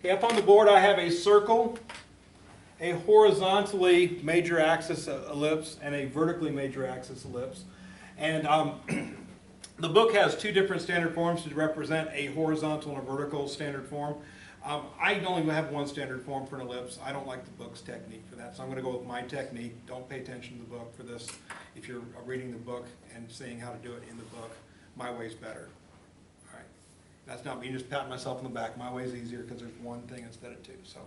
Okay, up on the board I have a circle, a horizontally major axis ellipse, and a vertically major axis ellipse. And the book has two different standard forms to represent a horizontal and a vertical standard form. I only have one standard form for an ellipse. I don't like the book's technique for that, so I'm going to go with my technique. Don't pay attention to the book for this. If you're reading the book and seeing how to do it in the book, my way's better. All right. That's not me just patting myself on the back. My way's easier because there's one thing instead of two. So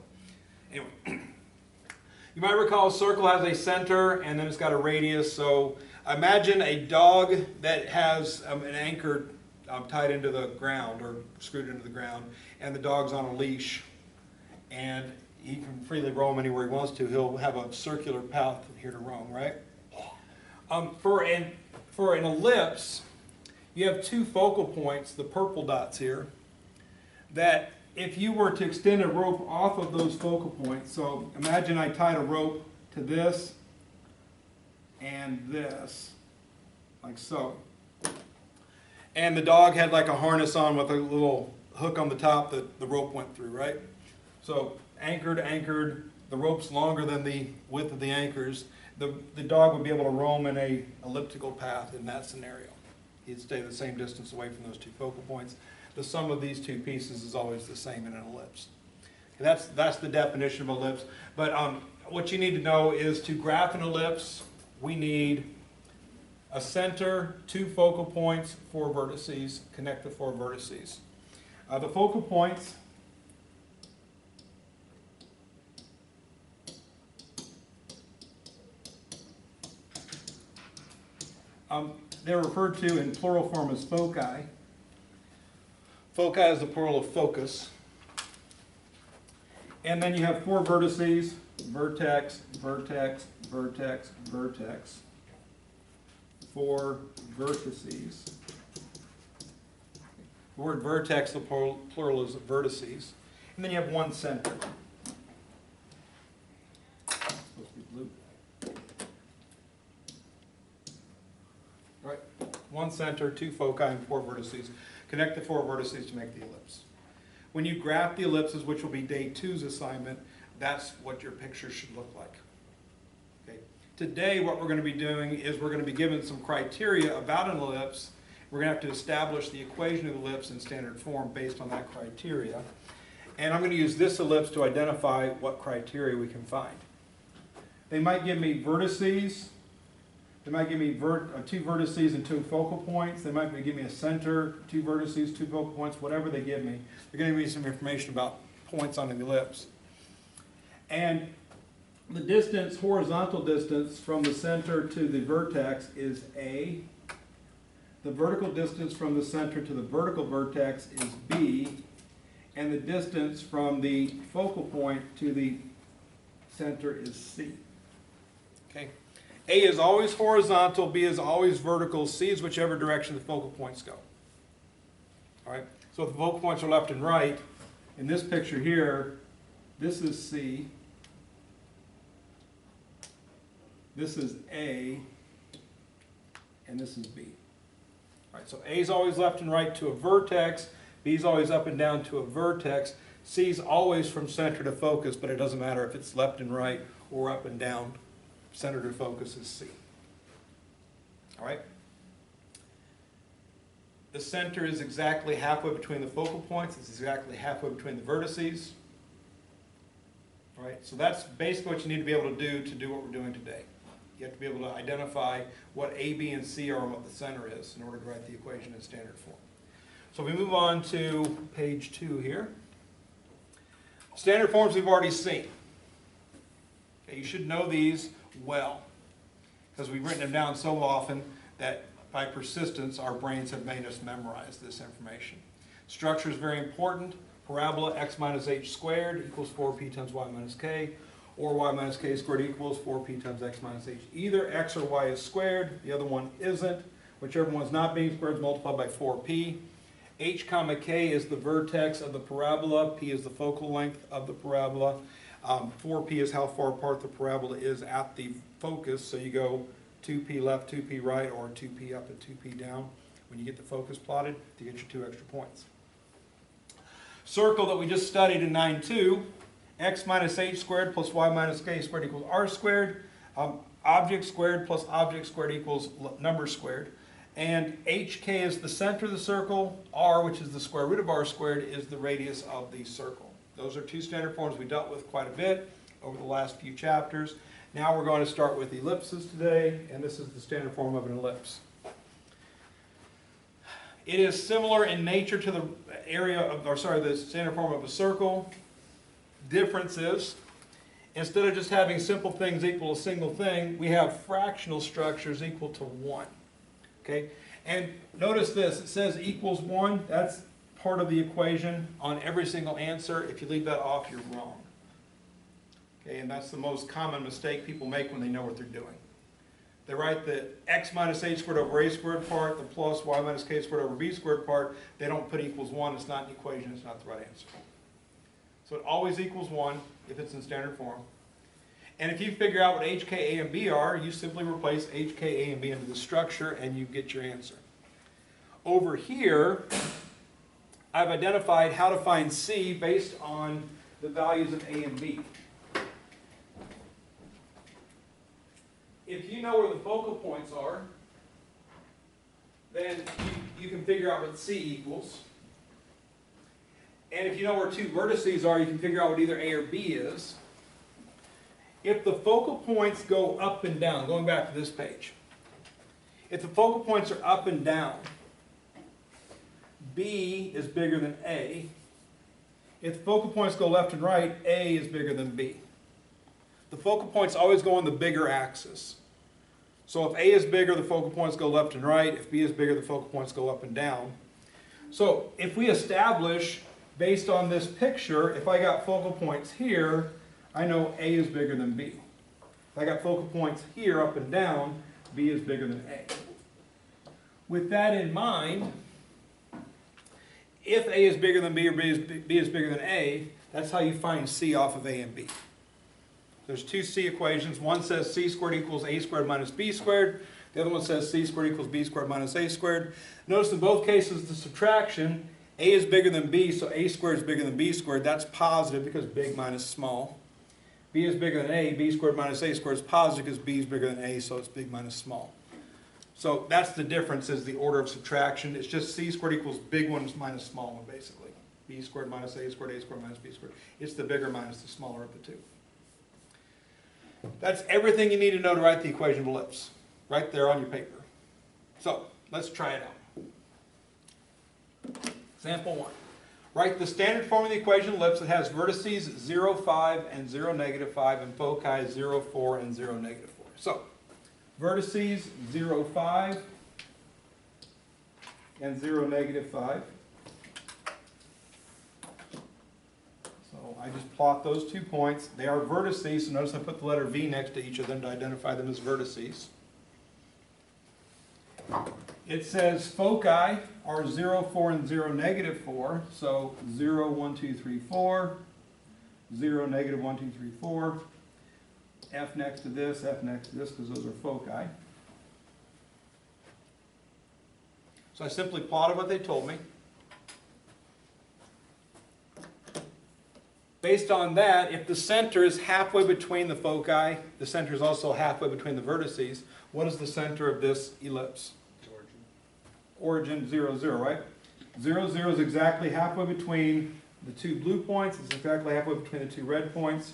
anyway, you might recall a circle has a center and then it's got a radius. So imagine a dog that has an anchor tied into the ground or screwed into the ground, and the dog's on a leash, and he can freely roam anywhere he wants to. He'll have a circular path here to roam, right? For an ellipse, you have two focal points, the purple dots here, that if you were to extend a rope off of those focal points, so imagine I tied a rope to this and this, like so. And the dog had like a harness on with a little hook on the top that the rope went through, right? So anchored, the rope's longer than the width of the anchors. The dog would be able to roam in a elliptical path in that scenario. He'd stay the same distance away from those two focal points. The sum of these two pieces is always the same in an ellipse. And that's the definition of ellipse. But what you need to know is to graph an ellipse, we need a center, two focal points, four vertices, connect the four vertices. The focal points they're referred to in plural form as foci. Foci is the plural of focus. And then you have four vertices, vertex, vertex, vertex, vertex. Four vertices. The word vertex, the plural is vertices. And then you have one center. It's supposed to be blue. Right. One center, two foci, and four vertices. Connect the four vertices to make the ellipse. When you graph the ellipses, which will be day 2's assignment, that's what your picture should look like. Today what we're going to be doing is we're going to be given some criteria about an ellipse. We're going to have to establish the equation of the ellipse in standard form based on that criteria. And I'm going to use this ellipse to identify what criteria we can find. They might give me vertices. They might give me two vertices and two focal points. They might give me a center, two vertices, two focal points, whatever they give me. They're going to give me some information about points on the ellipse. And the distance, horizontal distance from the center to the vertex is A. The vertical distance from the center to the vertical vertex is B. And the distance from the focal point to the center is C. Okay. A is always horizontal, B is always vertical, C is whichever direction the focal points go. All right. So if the focal points are left and right, in this picture here, this is C. This is A, and this is B. All right, so A is always left and right to a vertex, B is always up and down to a vertex, C is always from center to focus, but it doesn't matter if it's left and right or up and down. Center to focus is C. All right? The center is exactly halfway between the focal points, it's exactly halfway between the vertices. All right, so that's basically what you need to be able to do what we're doing today. You have to be able to identify what A, B, and C are and what the center is in order to write the equation in standard form. So we move on to page 2 here. Standard forms we've already seen. Okay, you should know these well because we've written them down so often that by persistence our brains have made us memorize this information. Structure is very important. Parabola x minus h squared equals 4p times y minus k, or y minus k squared equals 4p times x minus h. Either x or y is squared, the other one isn't. Whichever one's not being squared is multiplied by 4p. H comma k is the vertex of the parabola, p is the focal length of the parabola. 4p is how far apart the parabola is at the focus, so you go 2p left, 2p right, or 2p up and 2p down when you get the focus plotted to get your 2 extra points. circle that we just studied in 9.2, x minus h squared plus y minus k squared equals r squared. Object squared plus object squared equals number squared. And hk is the center of the circle. R, which is the square root of r squared, is the radius of the circle. Those are two standard forms we dealt with quite a bit over the last few chapters. Now we're going to start with ellipses today, and this is the standard form of an ellipse. It is similar in nature to the the standard form of a circle. Difference is, instead of just having simple things equal a single thing, we have fractional structures equal to 1. Okay? And notice this, it says equals 1. That's part of the equation on every single answer. If you leave that off, you're wrong. Okay, and that's the most common mistake people make when they know what they're doing. They write the x minus h squared over a squared part, the plus y minus k squared over b squared part. They don't put equals 1. It's not an equation. It's not the right answer. So it always equals 1 if it's in standard form. And if you figure out what hk, a, and b are, you simply replace hk, a, and b into the structure and you get your answer. Over here, I've identified how to find c based on the values of a and b. If you know where the focal points are, then you can figure out what c equals. And if you know where two vertices are, you can figure out what either a or b is. If the focal points go up and down, going back to this page, if the focal points are up and down, b is bigger than a. If the focal points go left and right, a is bigger than b. The focal points always go on the bigger axis. So if a is bigger, the focal points go left and right. If b is bigger, the focal points go up and down. So if we establish, based on this picture, if I got focal points here, I know a is bigger than b. If I got focal points here up and down, b is bigger than a. With that in mind, if a is bigger than b or b is bigger than a, that's how you find c off of a and b. There's two c equations. One says c squared equals a squared minus b squared. The other one says c squared equals b squared minus a squared. Notice in both cases the subtraction, a is bigger than b, so a squared is bigger than b squared. That's positive because big minus small. B is bigger than a, b squared minus a squared is positive because b is bigger than a, so it's big minus small. So that's the difference, is the order of subtraction. It's just c squared equals big one minus small one, basically. B squared minus a squared minus b squared. It's the bigger minus the smaller of the two. That's everything you need to know to write the equation of ellipse, right there on your paper. So let's try it out. Example 1. Write the standard form of the equation of ellipse that has vertices 0, 5, and 0, negative 5, and foci 0, 4, and 0, negative 4. So, vertices 0, 5, and 0, negative 5. So I just plot those 2 points. They are vertices, so notice I put the letter V next to each of them to identify them as vertices. It says foci are 0, 4, and 0, negative 4. So 0, 1, 2, 3, 4. 0, negative 1, 2, 3, 4. F next to this, F next to this, because those are foci. So I simply plotted what they told me. Based on that, if the center is halfway between the foci, the center is also halfway between the vertices, what is the center of this ellipse? Origin 0, 0, right? 0, 0 is exactly halfway between the two blue points. It's exactly halfway between the two red points.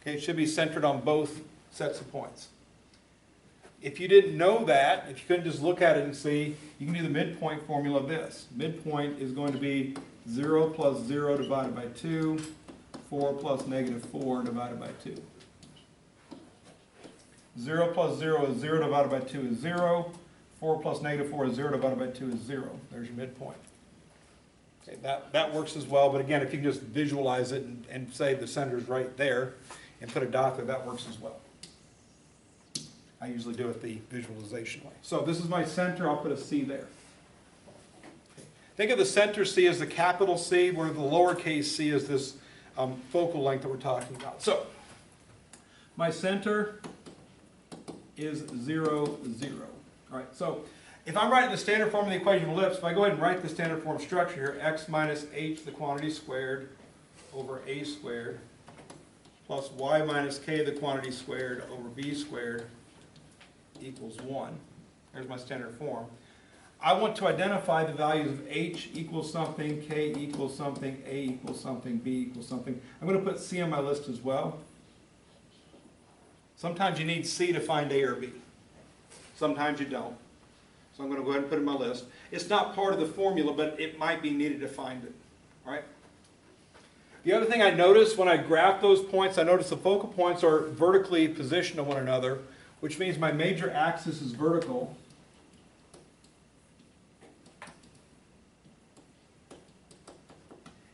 Okay, it should be centered on both sets of points. If you didn't know that, if you couldn't just look at it and see, you can do the midpoint formula of this. Midpoint is going to be 0 plus 0 divided by 2, 4 plus negative 4 divided by 2. 0 plus 0 is 0 divided by 2 is 0. 4 plus negative 4 is 0 divided by 2 is 0. There's your midpoint. Okay, that works as well, but again, if you can just visualize it and say the center's right there and put a dot there, that works as well. I usually do it the visualization way. So this is my center, I'll put a C there. Okay. Think of the center C as the capital C, where the lowercase c is this focal length that we're talking about. So my center is 0, 0. All right, so if I'm writing the standard form of the equation of ellipse, if I go ahead and write the standard form structure here, x minus h, the quantity squared, over a squared, plus y minus k, the quantity squared, over b squared, equals 1. There's my standard form. I want to identify the values of h equals something, k equals something, a equals something, b equals something. I'm going to put c on my list as well. Sometimes you need c to find a or b. Sometimes you don't. So I'm going to go ahead and put it in my list. It's not part of the formula, but it might be needed to find it. All right? The other thing I noticed when I graph those points, I noticed the focal points are vertically positioned to one another, which means my major axis is vertical.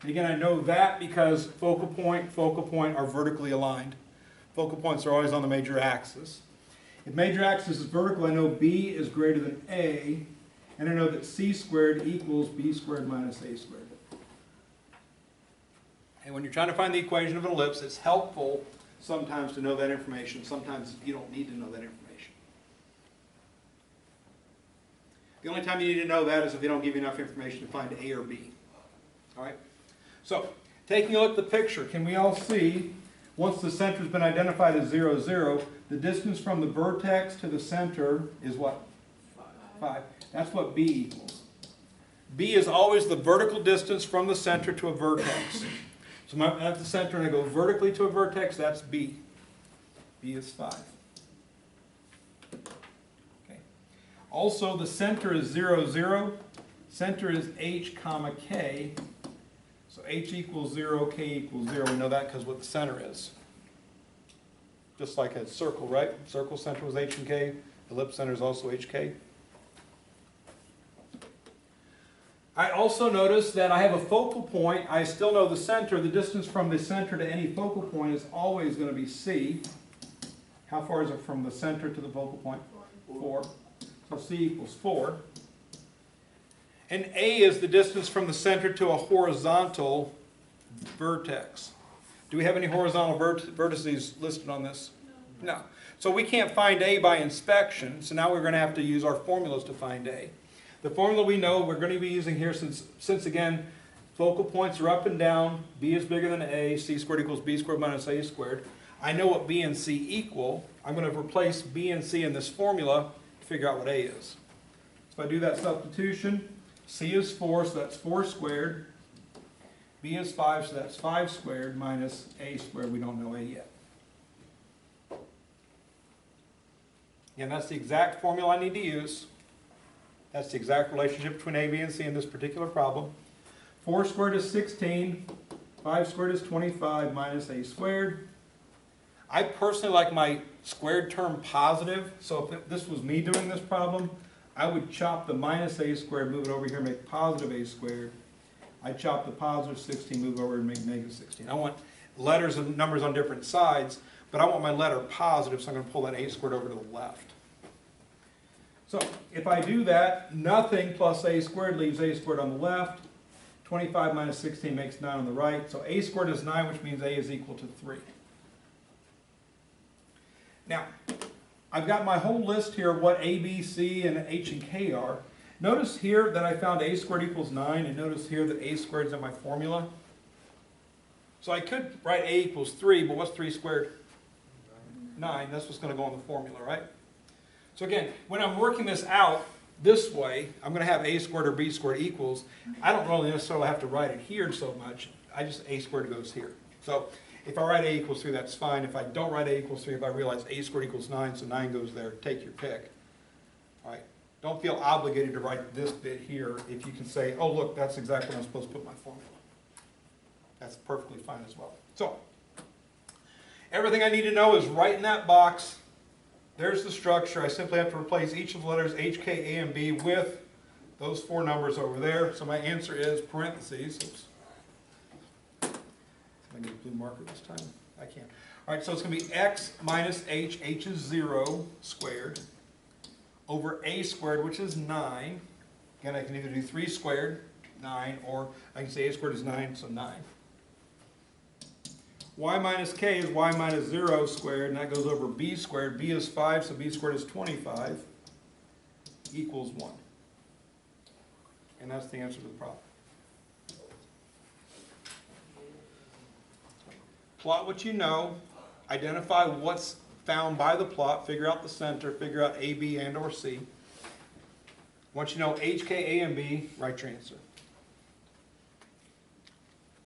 And again, I know that because focal point are vertically aligned. Focal points are always on the major axis. If major axis is vertical, I know b is greater than a, and I know that c squared equals b squared minus a squared. And when you're trying to find the equation of an ellipse, it's helpful sometimes to know that information. Sometimes you don't need to know that information. The only time you need to know that is if they don't give you enough information to find a or b. All right? So, taking a look at the picture, can we all see, once the center has been identified as 0, 0, the distance from the vertex to the center is what? 5. That's what b equals. B is always the vertical distance from the center to a vertex. So I'm at the center and I go vertically to a vertex, that's b. B is 5. Okay. Also, the center is 0, 0. Center is h comma k. So h equals 0, k equals 0. We know that because what the center is. Just like a circle, right? Circle center was h and k. Ellipse center is also hk. I also notice that I have a focal point. I still know the center. The distance from the center to any focal point is always going to be c. How far is it from the center to the focal point? 4. So c equals 4. And a is the distance from the center to a horizontal vertex. Do we have any horizontal vertices listed on this? No. So we can't find a by inspection, so now we're going to have to use our formulas to find a. The formula we know we're going to be using here, since again, focal points are up and down, b is bigger than a, c squared equals b squared minus a squared. I know what b and c equal. I'm going to replace b and c in this formula to figure out what a is. So if I do that substitution, c is 4, so that's 4 squared. B is 5, so that's 5 squared, minus a squared. We don't know a yet. Again, that's the exact formula I need to use. That's the exact relationship between a, b, and c in this particular problem. 4 squared is 16. 5 squared is 25 minus a squared. I personally like my squared term positive, so if this was me doing this problem, I would chop the minus a squared, move it over here, make positive a squared. I'd chop the positive 16, move over and make negative 16. I want letters and numbers on different sides, but I want my letter positive, so I'm going to pull that a squared over to the left. So if I do that, nothing plus a squared leaves a squared on the left. 25 minus 16 makes 9 on the right. So a squared is 9, which means a is equal to 3. Now, I've got my whole list here of what a, b, c, and h and k are. Notice here that I found a squared equals 9, and notice here that a squared is in my formula. So I could write a equals 3, but what's 3 squared? 9. That's what's going to go in the formula, right? So again, when I'm working this out this way, I'm going to have a squared or b squared equals. I don't really necessarily have to write it here so much. I just, a squared goes here. So if I write a equals 3, that's fine. If I don't write a equals 3, if I realize a squared equals 9, so 9 goes there, take your pick. All right. Don't feel obligated to write this bit here if you can say, oh, look, that's exactly what I'm supposed to put in my formula. That's perfectly fine as well. So everything I need to know is right in that box. There's the structure. I simply have to replace each of the letters H, K, A, and B with those 4 numbers over there. So my answer is parentheses. Oops. I need a blue marker this time. I can't. All right, so it's going to be x minus h. H is 0 squared over a squared, which is 9. Again, I can either do 3 squared, 9, or I can say a squared is 9, so 9. Y minus k is y minus 0 squared, and that goes over b squared. B is 5, so b squared is 25, equals 1. And that's the answer to the problem. Plot what you know, identify what's found by the plot, figure out the center, figure out A, B, and or C. Once you know H, K, A, and B, write your answer.